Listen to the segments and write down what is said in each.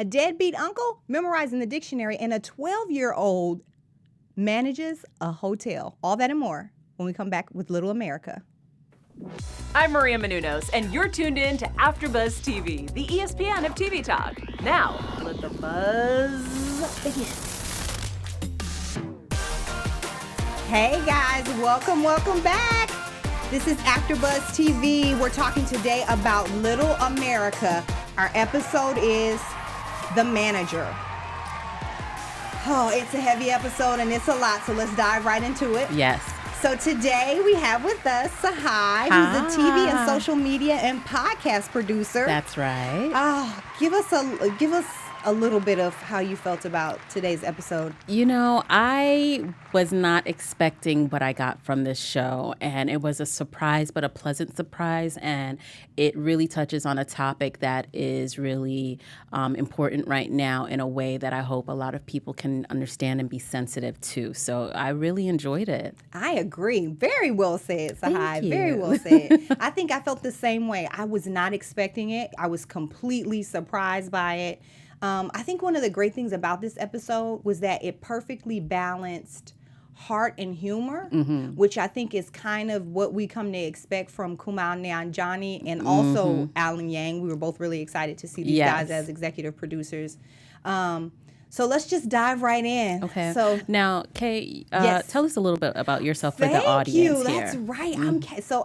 A deadbeat uncle memorizing the dictionary, and a 12-year-old manages a hotel. All that and more when we come back with Little America. I'm Maria Menounos, and you're tuned in to AfterBuzz TV, the ESPN of TV talk. Now, let the buzz begin. Hey guys, welcome back. This is AfterBuzz TV. We're talking today about Little America. Our episode is The Manager. Oh, it's a heavy episode and it's a lot, so let's dive right into it. Yes. So today we have with us Tsahai, who's a TV and social media and podcast producer. That's right. Give us a little bit of how you felt about today's episode. You know, I was not expecting what I got from this show, and it was a surprise, but a pleasant surprise, and it really touches on a topic that is really important right now in a way that I hope a lot of people can understand and be sensitive to. So I really enjoyed it. I agree. Very well said, Tsahai. Thank you. Very well said. I think I felt the same way. I was not expecting it. I was completely surprised by it. I think one of the great things about this episode was that it perfectly balanced heart and humor, which I think is kind of what we come to expect from Kumail Nanjiani and also Alan Yang. We were both really excited to see these guys as executive producers. So let's just dive right in. Okay. So now, Kay, yes. Tell us a little bit about yourself for the audience here. here. That's right.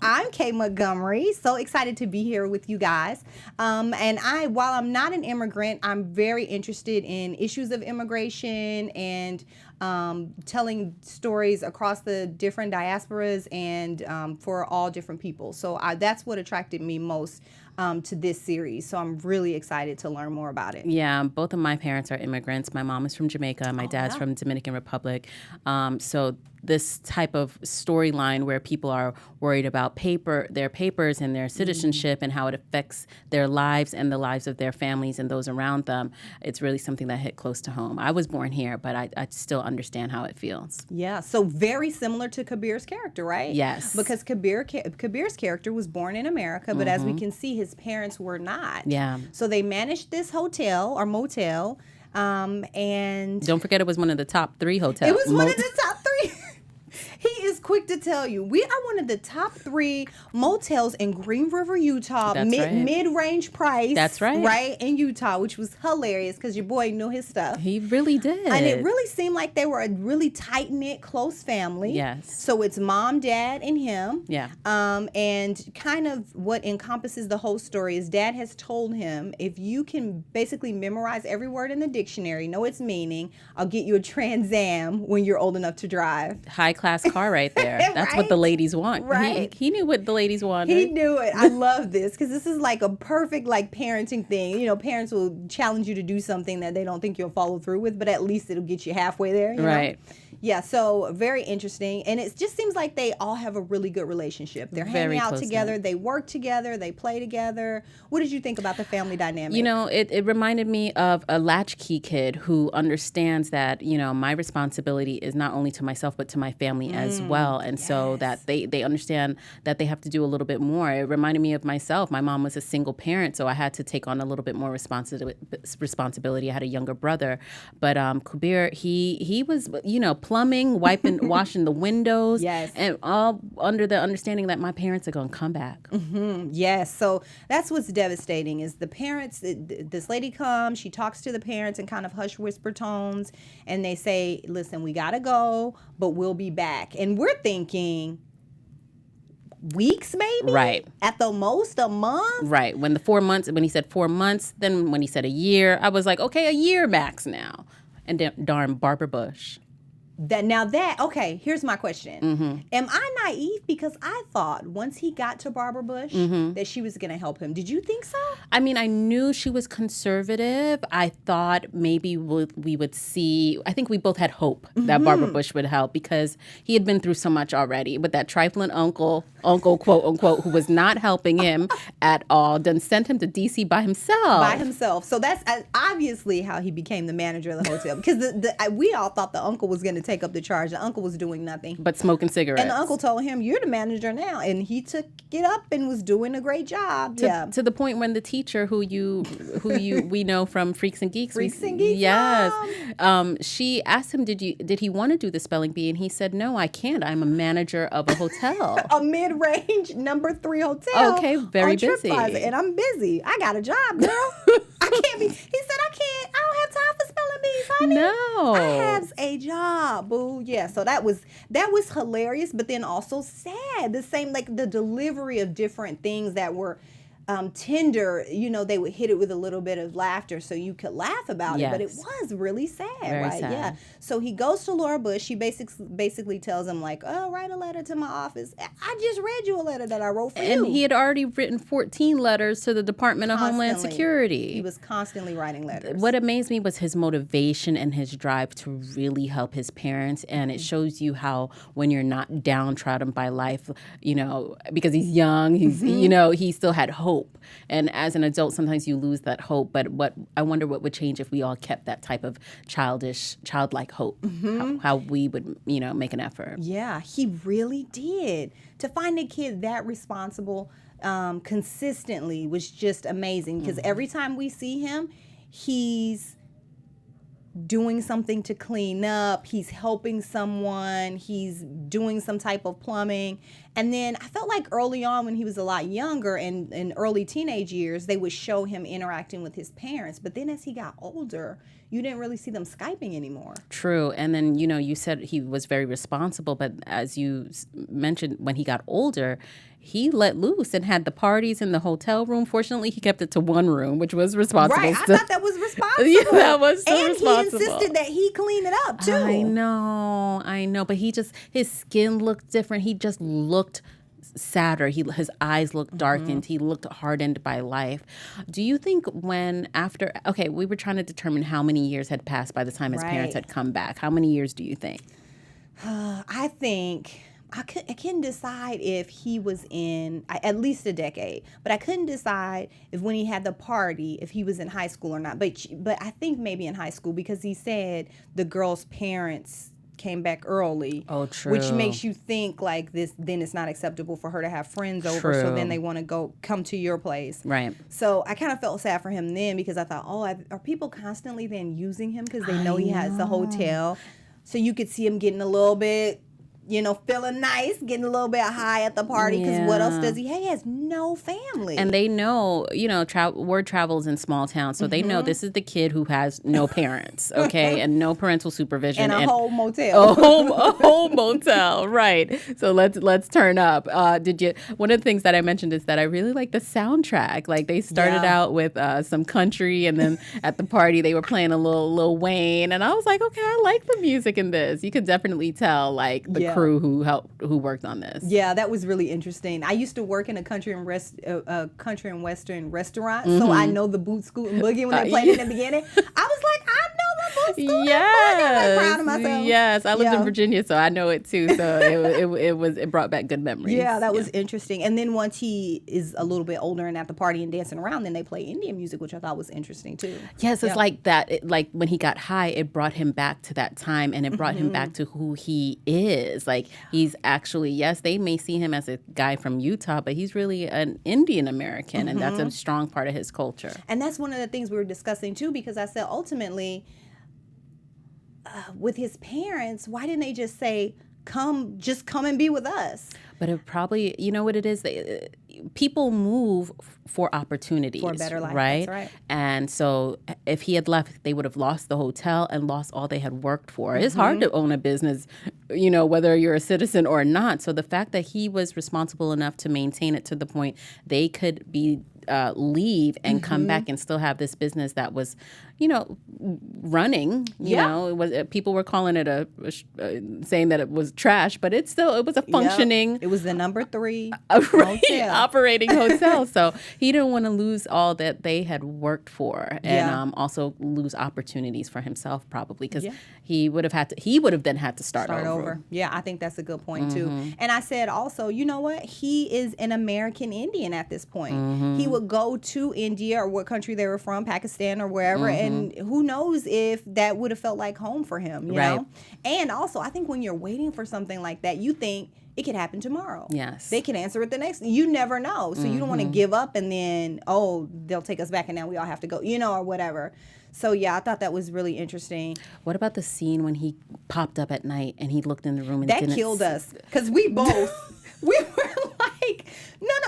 I'm Kay Montgomery. So excited to be here with you guys. And while I'm not an immigrant, I'm very interested in issues of immigration and telling stories across the different diasporas and for all different people. So that's what attracted me most to this series. So I'm really excited to learn more about it. Yeah, both of my parents are immigrants. My mom is from Jamaica. My dad's from Dominican Republic. So this type of storyline where people are worried about their papers and their citizenship and how it affects their lives and the lives of their families and those around them, it's really something that hit close to home. I was born here, but I still understand how it feels. Yeah, so very similar to Kabir's character, right? Yes. Because Kabir's character was born in America, but as we can see, his parents were not. Yeah. So they managed this hotel or motel, and don't forget it was one of the top 3 hotels. It was one of the top 3. He is quick to tell you. We are one of the top 3 motels in Green River, Utah. That's right. Mid-range price. That's right. Right, in Utah, which was hilarious because your boy knew his stuff. He really did. And it really seemed like they were a really tight-knit, close family. Yes. So it's mom, dad, and him. Yeah. And kind of what encompasses the whole story is dad has told him, if you can basically memorize every word in the dictionary, know its meaning, I'll get you a Trans Am when you're old enough to drive. High-class car right there. That's what the ladies want. Right. He knew what the ladies wanted. He knew it. I love this because this is like a perfect parenting thing. You know, parents will challenge you to do something that they don't think you'll follow through with, but at least it'll get you halfway there. You right. know? Yeah, so very interesting. And it just seems like they all have a really good relationship. They're hanging out together. They work together. They play together. What did you think about the family dynamic? You know, it reminded me of a latchkey kid who understands that, you know, my responsibility is not only to myself, but to my family as well. And so that they understand that they have to do a little bit more. It reminded me of myself. My mom was a single parent, so I had to take on a little bit more responsibility. I had a younger brother. But Kabir, he was, you know, plumbing, washing the windows, and all under the understanding that my parents are going to come back. Yes, so that's what's devastating is the parents, this lady comes, she talks to the parents in kind of hush whisper tones, and they say, listen, we got to go, but we'll be back. And we're thinking weeks maybe? Right. At the most, a month? Right. When he said 4 months, then when he said a year, I was like, okay, a year max now. And darn Barbara Bush. Okay, here's my question. Am I naive? Because I thought once he got to Barbara Bush that she was going to help him. Did you think so? I mean, I knew she was conservative. I thought maybe we would see, I think we both had hope that Barbara Bush would help because he had been through so much already with that trifling uncle, quote unquote, who was not helping him at all, then sent him to D.C. by himself. So that's obviously how he became the manager of the hotel because we all thought the uncle was going to to take up the charge. The uncle was doing nothing but smoking cigarettes. and the uncle told him, "You're the manager now," and he took it up and was doing a great job. To the point when the teacher who we know from Freaks and Geeks, yes, she asked him, did he want to do the spelling bee, and he said, "No, I can't. I'm a manager of a hotel, a mid-range number 3 hotel. Okay, very busy, and I'm busy. I got a job, girl. I can't be." He said, I don't have time for spelling bees, honey. No, I have a job, boo. Yeah, so that was hilarious, but then also sad. The same, like the delivery of different things that were tender, they would hit it with a little bit of laughter so you could laugh about it, but it was really sad, very right? sad. Yeah. So he goes to Laura Bush. She basically tells him, like, "Oh, write a letter to my office." I just read you a letter that I wrote for you. And he had already written 14 letters to the Department of Homeland Security. He was constantly writing letters. What amazed me was his motivation and his drive to really help his parents, and it shows you how when you're not downtrodden by life, because he's young, he still had hope. And as an adult, sometimes you lose that hope. But I wonder what would change if we all kept that type of childlike hope. How we would, make an effort. Yeah, he really did. To find a kid that responsible consistently was just amazing. Because every time we see him, he's doing something to clean up, he's helping someone, he's doing some type of plumbing. And then I felt like early on when he was a lot younger and in early teenage years, they would show him interacting with his parents. But then as he got older, you didn't really see them Skyping anymore. True. And then, you said he was very responsible, but as you mentioned, when he got older, he let loose and had the parties in the hotel room. Fortunately, he kept it to one room, which was responsible. Right, I thought that was responsible. Yeah, that was so and responsible. And he insisted that he clean it up, too. I know. But his skin looked different. He just looked sadder. His eyes looked darkened. He looked hardened by life. Do you think we were trying to determine how many years had passed by the time his parents had come back. How many years do you think? I think I couldn't decide if he was in at least a decade, but I couldn't decide if when he had the party, if he was in high school or not. But I think maybe in high school, because he said the girl's parents came back early. Oh, true. Which makes you think like this, then it's not acceptable for her to have friends over. So then they want to come to your place. Right. So I kind of felt sad for him then, because I thought, are people constantly then using him because they know he has the hotel? So you could see him getting a little bit, feeling nice, getting a little bit high at the party, because what else does he have? He has no family. And they know, word travels in small towns, so they know this is the kid who has no parents, okay, and no parental supervision. And a whole motel. A whole motel, right. So let's turn up. One of the things that I mentioned is that I really like the soundtrack. Like, they started out with some country, and then at the party they were playing a little Wayne, and I was like, okay, I like the music in this. You could definitely tell, like, the crew who worked on this. Yeah, that was really interesting. I used to work in a country and western restaurant, so I know the boot scoot and boogie when they played in the beginning. I was like, I know the boot scoot and boogie. I'm like proud of myself. Yes, I lived in Virginia, so I know it too. So it brought back good memories. Yeah, that was interesting. And then once he is a little bit older and at the party and dancing around, then they play Indian music, which I thought was interesting too. Yes, it's like that. Like when he got high, it brought him back to that time, and it brought him back to who he is. Like, he's actually, yes, they may see him as a guy from Utah, but he's really an Indian American, and that's a strong part of his culture. And that's one of the things we were discussing too, because I said ultimately, with his parents, why didn't they just say, come and be with us? But it probably, you know what it is? People move for opportunities. For a better life, right? That's right. And so if he had left, they would have lost the hotel and lost all they had worked for. It's hard to own a business, whether you're a citizen or not. So the fact that he was responsible enough to maintain it to the point they could leave and come back and still have this business that was, running. It was, people were calling it saying that it was trash, but it was a functioning. It was the number 3 operating hotel. So he didn't want to lose all that they had worked for, and also lose opportunities for himself, probably, because he would have then had to start over. Yeah, I think that's a good point too. And I said also, you know what? He is an American Indian at this point. He would go to India or what country they were from, Pakistan or wherever, and who knows if that would have felt like home for him, you know? And also, I think when you're waiting for something like that, you think it could happen tomorrow. Yes. They can answer it the next. You never know. So you don't want to give up and then, oh, they'll take us back and now we all have to go, you know, or whatever. So, yeah, I thought that was really interesting. What about the scene when he popped up at night and he looked in the room and that didn't killed us because we both, we were like,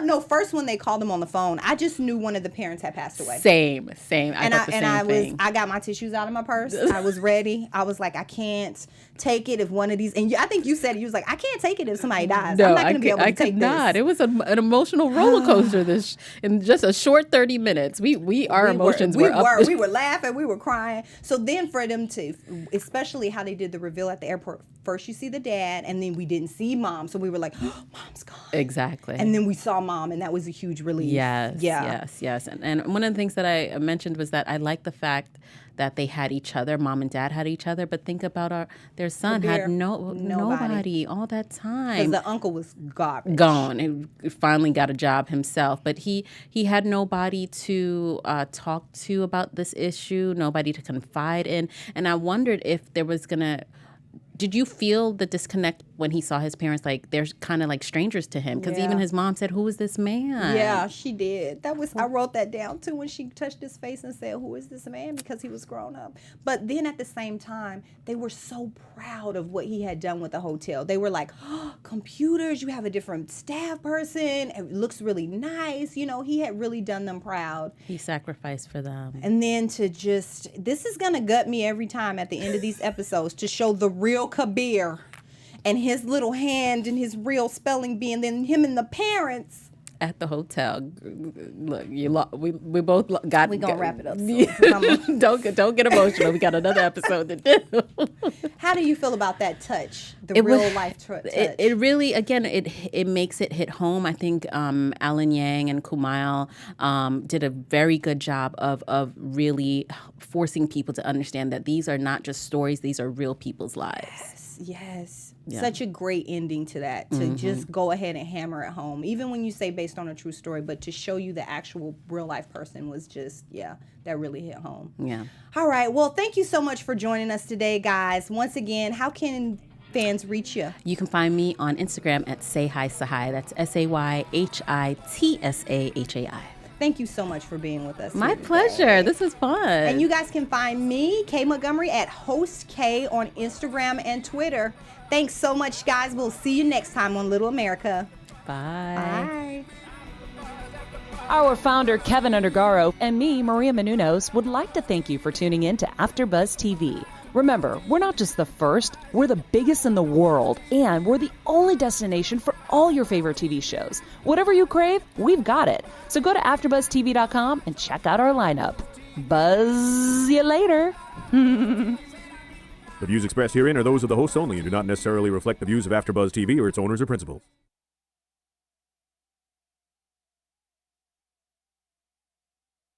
no. First, when they called him on the phone, I just knew one of the parents had passed away. Same. I thought the same thing. I got my tissues out of my purse. I was ready. I was like, I can't take it if one of these, and I think you said it, you was like, I can't take it if somebody dies. No, I'm not going to be able to I take could not. this. It was an emotional roller coaster. This in just a short 30 minutes. Our emotions were up. We were laughing. We were crying. So then for them to, especially how they did the reveal at the airport. First you see the dad, and then we didn't see mom. So we were like, oh, mom's gone. Exactly. And then we saw mom, and that was a huge relief. Yes. And one of the things that I mentioned was that I like the fact that they had each other. Mom and dad had each other. But think about their son Kabir, had nobody all that time. Because the uncle was garbage. Gone. He finally got a job himself. But he had nobody to talk to about this issue, nobody to confide in. And I wondered if there was going to... Did you feel the disconnect when he saw his parents? Like, they're kind of like strangers to him. Because even his mom said, who is this man? Yeah, she did. I wrote that down, too, when she touched his face and said, who is this man? Because he was grown up. But then at the same time, they were so proud of what he had done with the hotel. They were like, oh, computers, you have a different staff person. It looks really nice. You know, he had really done them proud. He sacrificed for them. And then this is going to gut me every time at the end of these episodes to show the real Kabir and his little hand and his real spelling bee, and then him and the parents at the hotel. Look, we both got. We're gonna wrap it up soon. Don't get emotional. We got another episode to do. How do you feel about that touch? Real life touch. It really, again, it makes it hit home. I think Alan Yang and Kumail did a very good job of really forcing people to understand that these are not just stories; these are real people's lives. Yes. Yeah. Such a great ending to that, to just go ahead and hammer it home. Even when you say based on a true story, but to show you the actual real life person was just, that really hit home. Yeah. All right. Well, thank you so much for joining us today, guys. Once again, how can fans reach you? You can find me on Instagram at Tsahai. That's SayHitsahai. Thank you so much for being with us. My pleasure. This was fun. And you guys can find me, K Montgomery, at Host K on Instagram and Twitter. Thanks so much, guys. We'll see you next time on Little America. Bye. Bye. Our founder, Keven Undergaro, and me, Maria Menounos, would like to thank you for tuning in to AfterBuzz TV. Remember, we're not just the first, we're the biggest in the world, and we're the only destination for all your favorite TV shows. Whatever you crave, we've got it. So go to AfterBuzzTV.com and check out our lineup. Buzz you later. The views expressed herein are those of the hosts only and do not necessarily reflect the views of AfterBuzz TV or its owners or principals.